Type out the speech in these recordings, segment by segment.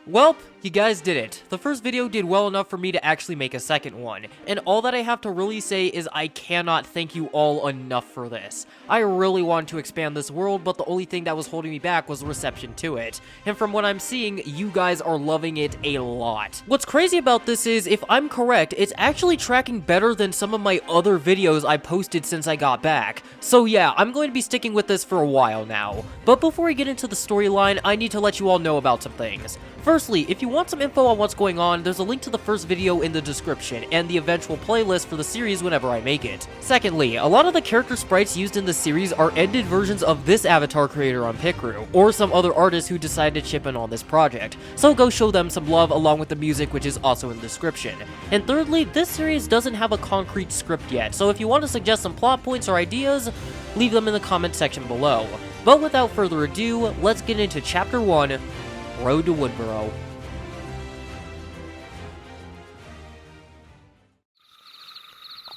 Welp, you guys did it. The first video did well enough for me to actually make a second one, and all that I have to really say is I cannot thank you all enough for this. I really wanted to expand this world, but the only thing that was holding me back was the reception to it, and from what I'm seeing, you guys are loving it a lot. What's crazy about this is, if I'm correct, it's actually tracking better than some of my other videos I posted since I got back. So yeah, I'm going to be sticking with this for a while now. But before we get into the storyline, I need to let you all know about some things. Firstly, if you want some info on what's going on, there's a link to the first video in the description, and the eventual playlist for the series whenever I make it. Secondly, a lot of the character sprites used in the series are ended versions of this avatar creator on Picrew, or some other artists who decided to chip in on this project, so go show them some love along with the music, which is also in the description. And thirdly, this series doesn't have a concrete script yet, so if you want to suggest some plot points or ideas, leave them in the comment section below. But without further ado, let's get into Chapter 1, Road to Woodboro.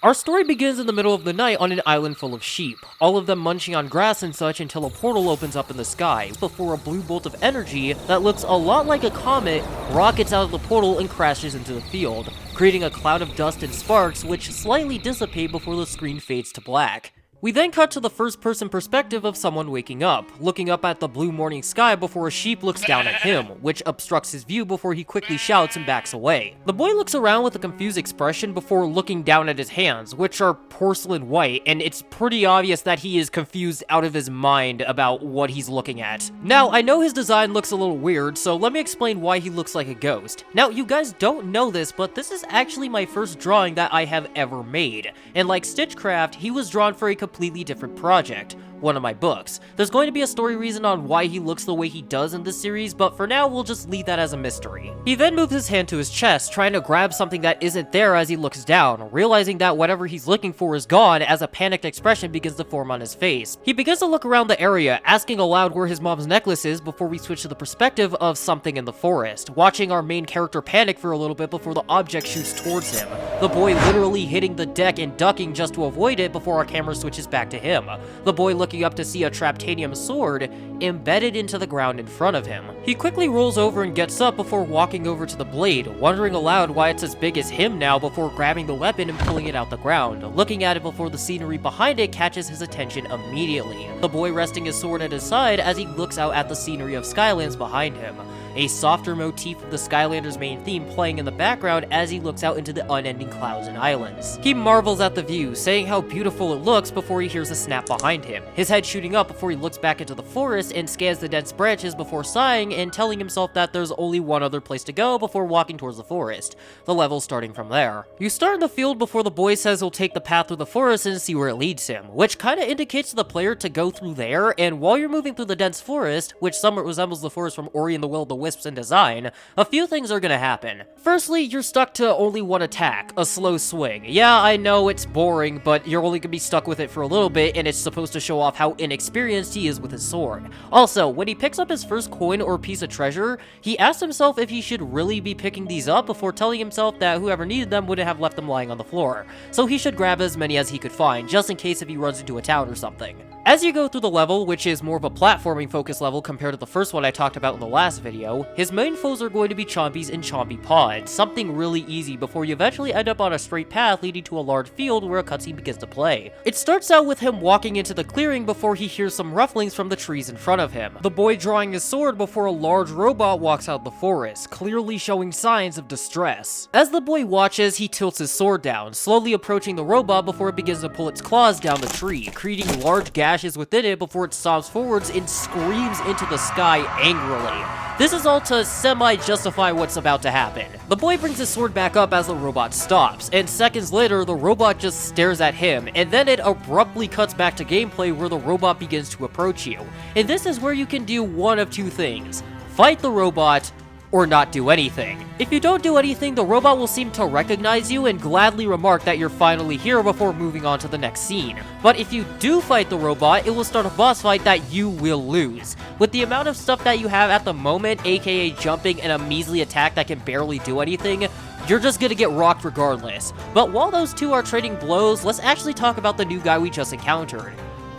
Our story begins in the middle of the night on an island full of sheep, all of them munching on grass and such until a portal opens up in the sky, before a blue bolt of energy that looks a lot like a comet rockets out of the portal and crashes into the field, creating a cloud of dust and sparks which slightly dissipate before the screen fades to black. We then cut to the first-person perspective of someone waking up, looking up at the blue morning sky before a sheep looks down at him, which obstructs his view before he quickly shouts and backs away. The boy looks around with a confused expression before looking down at his hands, which are porcelain white, and it's pretty obvious that he is confused out of his mind about what he's looking at. Now, I know his design looks a little weird, so let me explain why he looks like a ghost. Now, you guys don't know this, but this is actually my first drawing that I have ever made, and like Stitchcraft, he was drawn for a completely different project, one of my books. There's going to be a story reason on why he looks the way he does in this series, but for now we'll just leave that as a mystery. He then moves his hand to his chest, trying to grab something that isn't there as he looks down, realizing that whatever he's looking for is gone as a panicked expression begins to form on his face. He begins to look around the area, asking aloud where his mom's necklace is before we switch to the perspective of something in the forest, watching our main character panic for a little bit before the object shoots towards him, the boy literally hitting the deck and ducking just to avoid it before our camera switches back to him, the boy looking up to see a traptanium sword embedded into the ground in front of him. He quickly rolls over and gets up before walking over to the blade, wondering aloud why it's as big as him now before grabbing the weapon and pulling it out the ground, looking at it before the scenery behind it catches his attention immediately, the boy resting his sword at his side as he looks out at the scenery of Skylands behind him, a softer motif of the Skylanders main theme playing in the background as he looks out into the unending clouds and islands. He marvels at the view, saying how beautiful it looks before he hears a snap behind him, his head shooting up before he looks back into the forest and scans the dense branches before sighing and telling himself that there's only one other place to go before walking towards the forest, the level starting from there. You start in the field before the boy says he'll take the path through the forest and see where it leads him, which kinda indicates to the player to go through there, and while you're moving through the dense forest, which somewhat resembles the forest from Ori and the Will of the Wisps in design, a few things are gonna happen. Firstly, you're stuck to only one attack, a slow swing. Yeah, I know it's boring, but you're only gonna be stuck with it for a little bit, and it's supposed to show off how inexperienced he is with his sword. Also, when he picks up his first coin or piece of treasure, he asks himself if he should really be picking these up before telling himself that whoever needed them wouldn't have left them lying on the floor, so he should grab as many as he could find, just in case if he runs into a town or something. As you go through the level, which is more of a platforming focus level compared to the first one I talked about in the last video, his main foes are going to be Chompies and Chompy Pods, something really easy before you eventually end up on a straight path leading to a large field where a cutscene begins to play. It starts out with him walking into the clearing before he hears some rufflings from the trees in front of him, the boy drawing his sword before a large robot walks out the forest, clearly showing signs of distress. As the boy watches, he tilts his sword down, slowly approaching the robot before it begins to pull its claws down the tree, creating large gashes within it before it stomps forwards and screams into the sky angrily. This is all to semi-justify what's about to happen. The boy brings his sword back up as the robot stops, and seconds later, the robot just stares at him, and then it abruptly cuts back to gameplay where the robot begins to approach you. And this is where you can do one of two things: fight the robot, or not do anything. If you don't do anything, the robot will seem to recognize you and gladly remark that you're finally here before moving on to the next scene. But if you do fight the robot, it will start a boss fight that you will lose. With the amount of stuff that you have at the moment, aka jumping and a measly attack that can barely do anything, you're just gonna get rocked regardless. But while those two are trading blows, let's actually talk about the new guy we just encountered.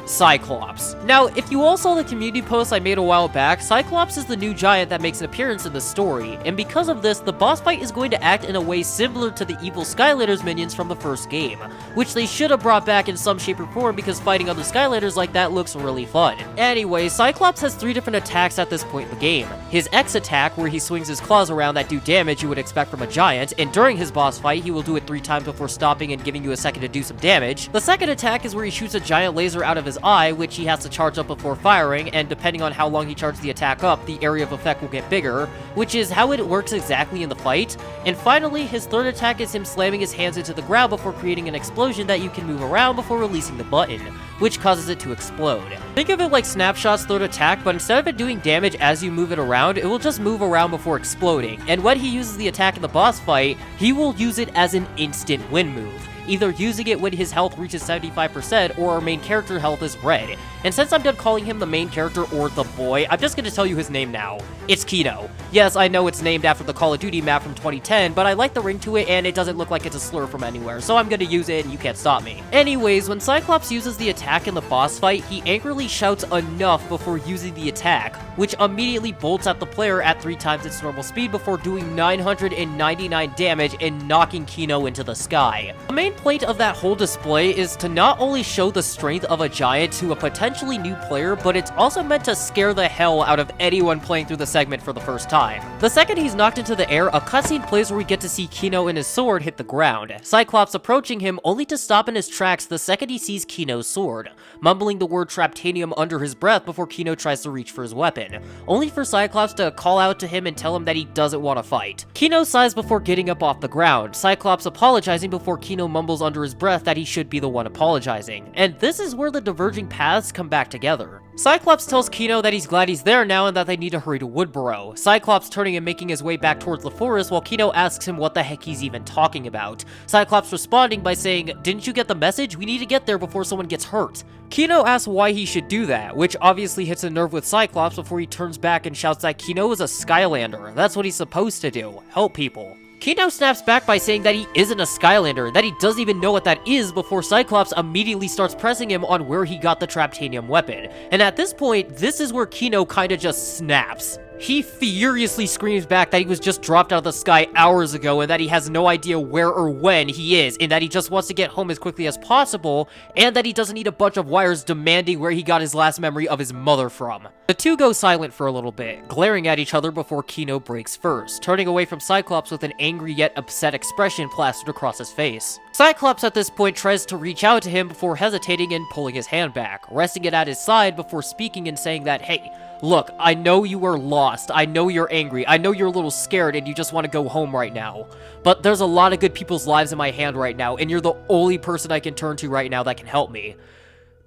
Cyclops. Now, if you all saw the community post I made a while back, Cyclops is the new giant that makes an appearance in the story, and because of this, the boss fight is going to act in a way similar to the evil Skylanders minions from the first game, which they should have brought back in some shape or form because fighting other Skylanders like that looks really fun. Anyway, Cyclops has 3 different attacks at this point in the game. His X attack, where he swings his claws around that do damage you would expect from a giant, and during his boss fight, he will do it 3 times before stopping and giving you a second to do some damage. The second attack is where he shoots a giant laser out of his eye, which he has to charge up before firing, and depending on how long he charges the attack up, the area of effect will get bigger, which is how it works exactly in the fight. And finally, his third attack is him slamming his hands into the ground before creating an explosion that you can move around before releasing the button, which causes it to explode. Think of it like Snapshot's third attack, but instead of it doing damage as you move it around, it will just move around before exploding, and when he uses the attack in the boss fight, he will use it as an instant win move, either using it when his health reaches 75% or our main character health is red. And since I'm done calling him the main character or the boy, I'm just gonna tell you his name now. It's Kino. Yes, I know it's named after the Call of Duty map from 2010, but I like the ring to it and it doesn't look like it's a slur from anywhere, so I'm gonna use it and you can't stop me. Anyways, when Cyclops uses the attack in the boss fight, he angrily shouts enough before using the attack, which immediately bolts at the player at 3 times its normal speed before doing 999 damage and knocking Kino into the sky. The main point of that whole display is to not only show the strength of a giant to a potentially new player, but it's also meant to scare the hell out of anyone playing through the segment for the first time. The second he's knocked into the air, a cutscene plays where we get to see Kino and his sword hit the ground, Cyclops approaching him only to stop in his tracks the second he sees Kino's sword, mumbling the word Traptanium under his breath before Kino tries to reach for his weapon, only for Cyclops to call out to him and tell him that he doesn't want to fight. Kino sighs before getting up off the ground, Cyclops apologizing before Kino mumbles under his breath that he should be the one apologizing, and this is where the diverging paths come back together. Cyclops tells Kino that he's glad he's there now and that they need to hurry to Woodboro, Cyclops turning and making his way back towards the forest while Kino asks him what the heck he's even talking about, Cyclops responding by saying, "Didn't you get the message? We need to get there before someone gets hurt." Kino asks why he should do that, which obviously hits a nerve with Cyclops before he turns back and shouts that Kino is a Skylander, that's what he's supposed to do, help people. Kino snaps back by saying that he isn't a Skylander, that he doesn't even know what that is before Cyclops immediately starts pressing him on where he got the Traptanium weapon. And at this point, this is where Kino kinda just snaps. He furiously screams back that he was just dropped out of the sky hours ago and that he has no idea where or when he is, and that he just wants to get home as quickly as possible, and that he doesn't need a bunch of wires demanding where he got his last memory of his mother from. The two go silent for a little bit, glaring at each other before Kino breaks first, turning away from Cyclops with an angry yet upset expression plastered across his face. Cyclops at this point tries to reach out to him before hesitating and pulling his hand back, resting it at his side before speaking and saying that, "Hey, look, I know you are lost, I know you're angry, I know you're a little scared and you just want to go home right now, but there's a lot of good people's lives in my hand right now, and you're the only person I can turn to right now that can help me.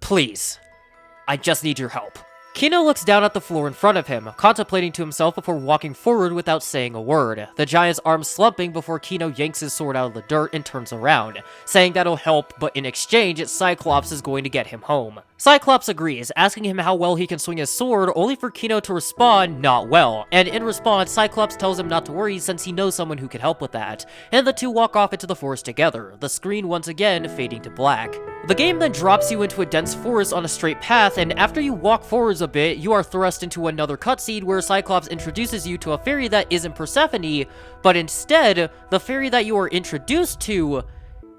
Please, I just need your help." Kino looks down at the floor in front of him, contemplating to himself before walking forward without saying a word, the giant's arms slumping before Kino yanks his sword out of the dirt and turns around, saying that'll help, but in exchange, Cyclops is going to get him home. Cyclops agrees, asking him how well he can swing his sword, only for Kino to respond, not well, and in response, Cyclops tells him not to worry since he knows someone who can help with that, and the two walk off into the forest together, the screen once again fading to black. The game then drops you into a dense forest on a straight path, and after you walk forwards a bit, you are thrust into another cutscene where Cyclops introduces you to a fairy that isn't Persephone, but instead, the fairy that you are introduced to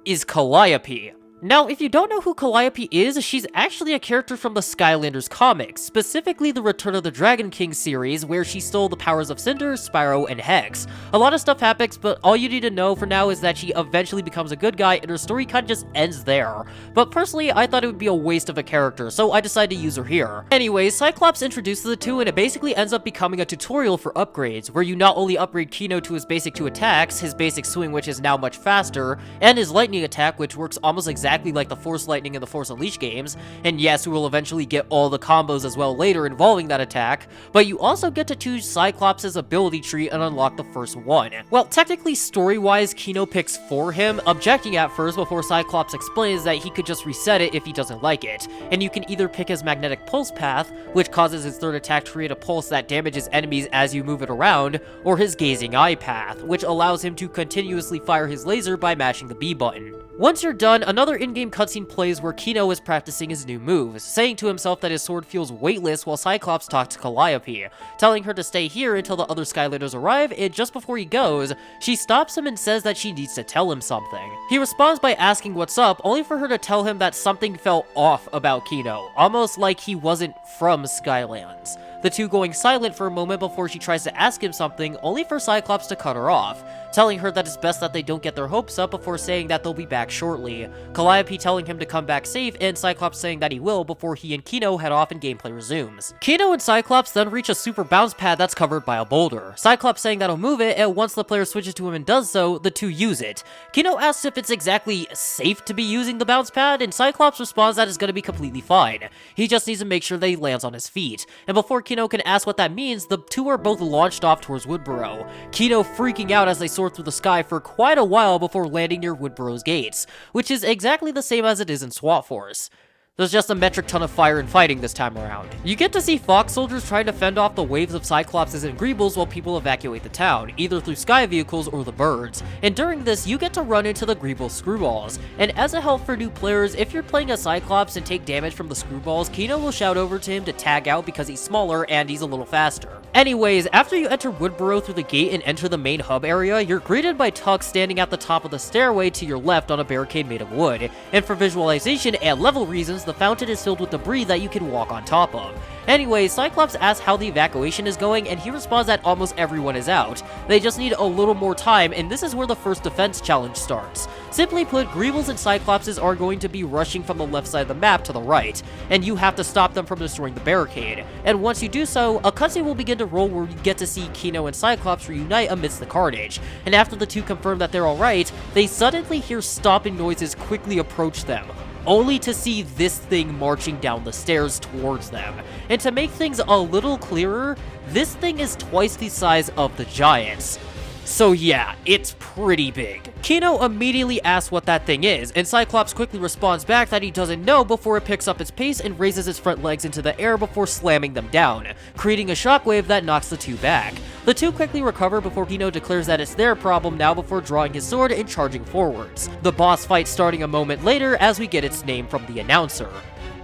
is Calliope. Now, if you don't know who Calliope is, she's actually a character from the Skylanders comics, specifically the Return of the Dragon King series, where she stole the powers of Cinder, Spyro, and Hex. A lot of stuff happens, but all you need to know for now is that she eventually becomes a good guy, and her story kinda just ends there. But personally, I thought it would be a waste of a character, so I decided to use her here. Anyways, Cyclops introduces the two, and it basically ends up becoming a tutorial for upgrades, where you not only upgrade Kino to his basic 2 attacks, his basic swing, which is now much faster, and his lightning attack, which works almost exactly like the Force Lightning in the Force Unleashed games, and yes, we will eventually get all the combos as well later involving that attack, but you also get to choose Cyclops' ability tree and unlock the first one. Well, technically story-wise, Kino picks for him, objecting at first before Cyclops explains that he could just reset it if he doesn't like it, and you can either pick his magnetic pulse path, which causes his third attack to create a pulse that damages enemies as you move it around, or his gazing eye path, which allows him to continuously fire his laser by mashing the B button. Once you're done, another in-game cutscene plays where Kino is practicing his new moves, saying to himself that his sword feels weightless while Cyclops talks to Calliope, telling her to stay here until the other Skylanders arrive, and just before he goes, she stops him and says that she needs to tell him something. He responds by asking what's up, only for her to tell him that something felt off about Kino, almost like he wasn't from Skylands. The two going silent for a moment before she tries to ask him something, only for Cyclops to cut her off, telling her that it's best that they don't get their hopes up before saying that they'll be back shortly. Calliope telling him to come back safe, and Cyclops saying that he will before he and Kino head off and gameplay resumes. Kino and Cyclops then reach a super bounce pad that's covered by a boulder. Cyclops saying that he'll move it, and once the player switches to him and does so, the two use it. Kino asks if it's exactly safe to be using the bounce pad, and Cyclops responds that it's going to be completely fine. He just needs to make sure that he lands on his feet. And before Kino can ask what that means, the two are both launched off towards Woodboro. Kino freaking out as they soar through the sky for quite a while before landing near Woodboro's gates, which is exactly the same as it is in SWAT Force. There's just a metric ton of fire and fighting this time around. You get to see Fox soldiers trying to fend off the waves of Cyclopses and Greebles while people evacuate the town, either through sky vehicles or the birds. And during this, you get to run into the Greeble screwballs. And as a help for new players, if you're playing a Cyclops and take damage from the screwballs, Kino will shout over to him to tag out because he's smaller and he's a little faster. Anyways, after you enter Woodboro through the gate and enter the main hub area, you're greeted by Tuck standing at the top of the stairway to your left on a barricade made of wood. And for visualization and level reasons, the fountain is filled with debris that you can walk on top of. Anyway, Cyclops asks how the evacuation is going, and he responds that almost everyone is out. They just need a little more time, and this is where the first defense challenge starts. Simply put, Greebles and Cyclopses are going to be rushing from the left side of the map to the right, and you have to stop them from destroying the barricade. And once you do so, a cutscene will begin to roll where you get to see Kino and Cyclops reunite amidst the carnage. And after the two confirm that they're alright, they suddenly hear stomping noises quickly approach them, only to see this thing marching down the stairs towards them. And to make things a little clearer, this thing is twice the size of the giants. So yeah, it's pretty big. Kino immediately asks what that thing is, and Cyclops quickly responds back that he doesn't know before it picks up its pace and raises its front legs into the air before slamming them down, creating a shockwave that knocks the two back. The two quickly recover before Kino declares that it's their problem now before drawing his sword and charging forwards. The boss fight starting a moment later as we get its name from the announcer: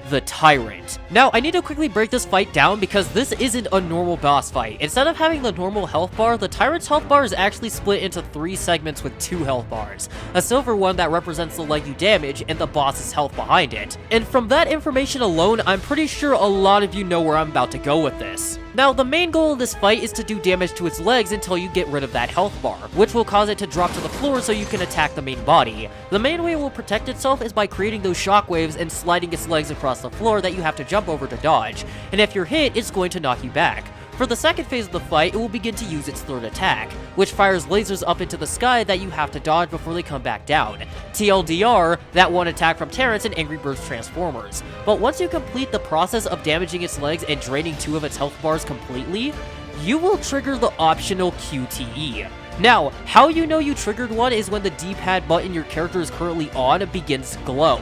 the Tyrant. Now, I need to quickly break this fight down because this isn't a normal boss fight. Instead of having the normal health bar, the Tyrant's health bar is actually split into 3 segments with 2 health bars. A silver one that represents the leg you damage and the boss's health behind it. And from that information alone, I'm pretty sure a lot of you know where I'm about to go with this. Now, the main goal of this fight is to do damage to its legs until you get rid of that health bar, which will cause it to drop to the floor so you can attack the main body. The main way it will protect itself is by creating those shockwaves and sliding its legs across the floor that you have to jump over to dodge, and if you're hit, it's going to knock you back. For the second phase of the fight, it will begin to use its third attack, which fires lasers up into the sky that you have to dodge before they come back down. TLDR, that one attack from Tyrant and Angry Birds Transformers. But once you complete the process of damaging its legs and draining 2 of its health bars completely, you will trigger the optional QTE. Now, how you know you triggered one is when the D-pad button your character is currently on begins to glow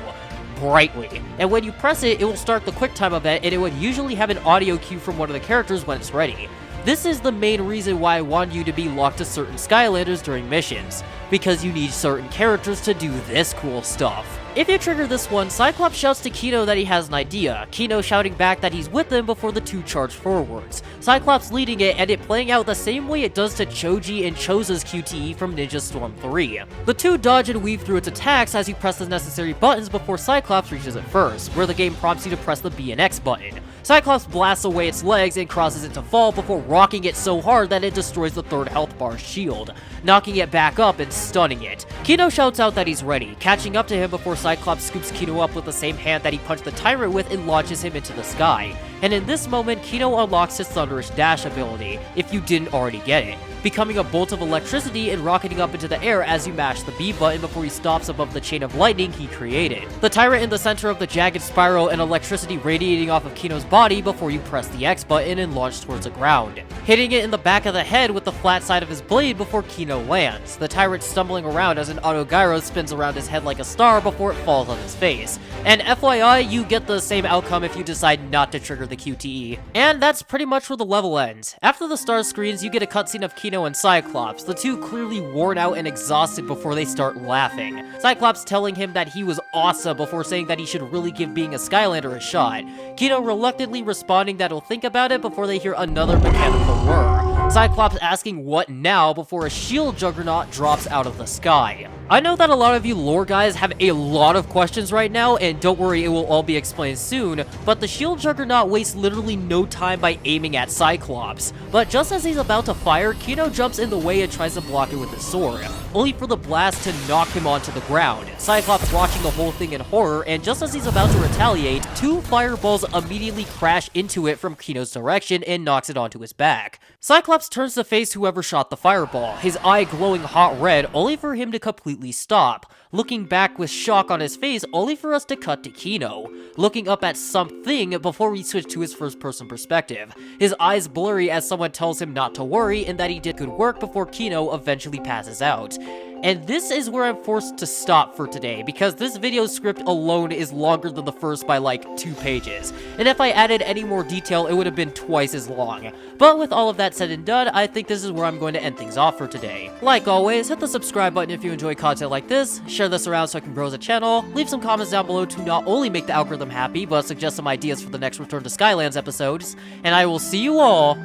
brightly, and when you press it, it will start the QuickTime event, and it would usually have an audio cue from one of the characters when it's ready. This is the main reason why I want you to be locked to certain Skylanders during missions, because you need certain characters to do this cool stuff. If you trigger this one, Cyclops shouts to Kino that he has an idea, Kino shouting back that he's with them before the two charge forwards, Cyclops leading it and it playing out the same way it does to Choji and Choza's QTE from Ninja Storm 3. The two dodge and weave through its attacks as you press the necessary buttons before Cyclops reaches it first, where the game prompts you to press the B and X button. Cyclops blasts away its legs and causes it to fall before rocking it so hard that it destroys the third health bar's shield, knocking it back up and stunning it. Kino shouts out that he's ready, catching up to him before Cyclops scoops Kino up with the same hand that he punched the Tyrant with and launches him into the sky. And in this moment, Kino unlocks his Thunderous Dash ability, if you didn't already get it, becoming a bolt of electricity and rocketing up into the air as you mash the B button before he stops above the chain of lightning he created. The Tyrant in the center of the jagged spiral and electricity radiating off of Kino's body before you press the X button and launch towards the ground, hitting it in the back of the head with the flat side of his blade before Kino lands, the Tyrant stumbling around as an autogyro spins around his head like a star before it falls on his face. And FYI, you get the same outcome if you decide not to trigger the QTE. And that's pretty much where the level ends. After the star screens, you get a cutscene of Kino and Cyclops, the two clearly worn out and exhausted before they start laughing. Cyclops telling him that he was awesome before saying that he should really give being a Skylander a shot. Kino reluctantly responding that he'll think about it before they hear another mechanical whir. Cyclops asking what now before a shield juggernaut drops out of the sky. I know that a lot of you lore guys have a lot of questions right now, and don't worry, it will all be explained soon, but the shield juggernaut wastes literally no time by aiming at Cyclops. But just as he's about to fire, Kino jumps in the way and tries to block it with his sword, only for the blast to knock him onto the ground. Cyclops watching the whole thing in horror, and just as he's about to retaliate, two fireballs immediately crash into it from Kino's direction and knocks it onto his back. Cyclops turns to face whoever shot the fireball, his eye glowing hot red, only for him to completely stop, looking back with shock on his face, only for us to cut to Kino, looking up at something before we switch to his first-person perspective, his eyes blurry as someone tells him not to worry and that he did good work before Kino eventually passes out. And this is where I'm forced to stop for today, because this video script alone is longer than the first by like 2 pages, and if I added any more detail, it would have been twice as long. But with all of that said and done, I think this is where I'm going to end things off for today. Like always, hit the subscribe button if you enjoy content like this, share this around so I can grow as a channel, leave some comments down below to not only make the algorithm happy, but suggest some ideas for the next Return to Skylands episodes, and I will see you all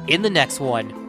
in the next one.